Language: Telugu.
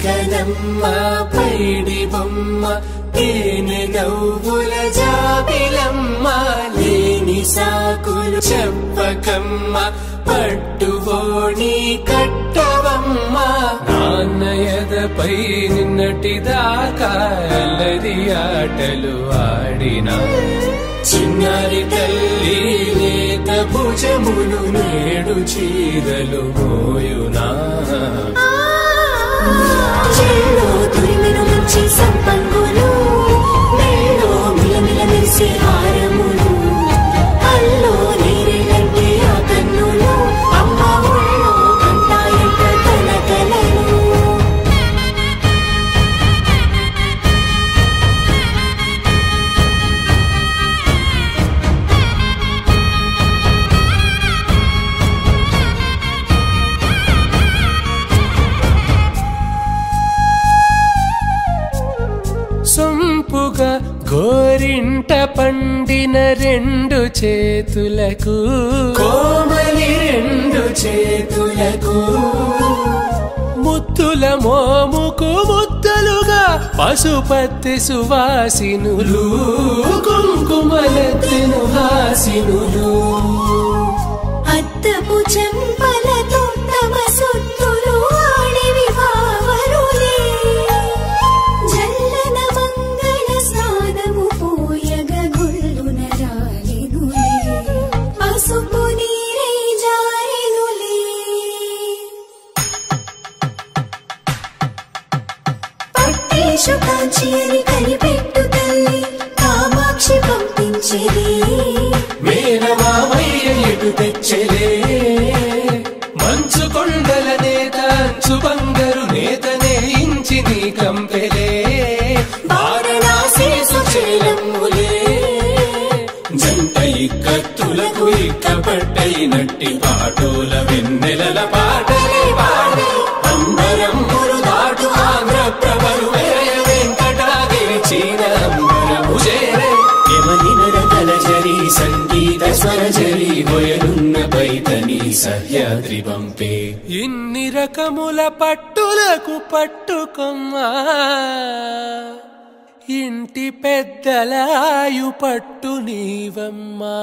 చిలకనమ్మ పైడి బొమ్మ తేనె నవ్వుల జాబిలమ్మ లేని సాకులు చెప్పకమ్మ పట్టువోణి కట్టవమ్మ నాన్నయదపై నిన్నటిదాకా అల్లరి ఆటలు ఆడినా చిన్నారి తల్లి లేత భుజములు నేడు చీరలు మోయునా చెల్లో తురిమెను మంచి సంపంగులు మెల్లో మిలమిల మెరిసే హారములు అల్లో నీరెలంటే ఆ కన్నులు అమ్మ ఒళ్ళో కంటాయంట కలకలను సొంపుగా గోరింట పండిన రెండు చేతులకు కోమలి రెండు చేతులకు ముత్తుల మోముకు ముద్దలుగా పసుపత్తి సువాసినులు కుంకుమలెత్తెను హాసినులు అద్దపు చెంపలతో తమ సొత్తులు ఆడివి బావరులే జల్లన మంగళ స్నానము పోయగ గుళ్ళున రాలినులే పసుపు నీరే జారినులే పట్టేశు కాంచి అని కనిపెట్టు తల్లి కామాక్షి పంపించేది మేనమామయ్య ఎటు తెచ్చలే మంచు కొండల నేత అంచు బంగారు నేతనే ఇంచి నీ కంపెలే వారణాసి సుచేలమ్ములే జంట ఇక్కత్తులకు ఇక్కపట్టయినట్టి పాటోల వెన్నెలల పాటలే పాడే అంబరమ్ములు దాటు ఆంధ్ర ప్రభలు వేయ వెంకటాగిరి చీన అంబరము చేరే యమనినర కలజరి సంగీత స్వరజరి బొయలున్న పైతని సహ్యాద్రి పంపే ఇన్ని రకముల పట్టులకు పట్టుకొమ్మా ఇంటి పెద్దలాయు పట్టు నీవమ్మా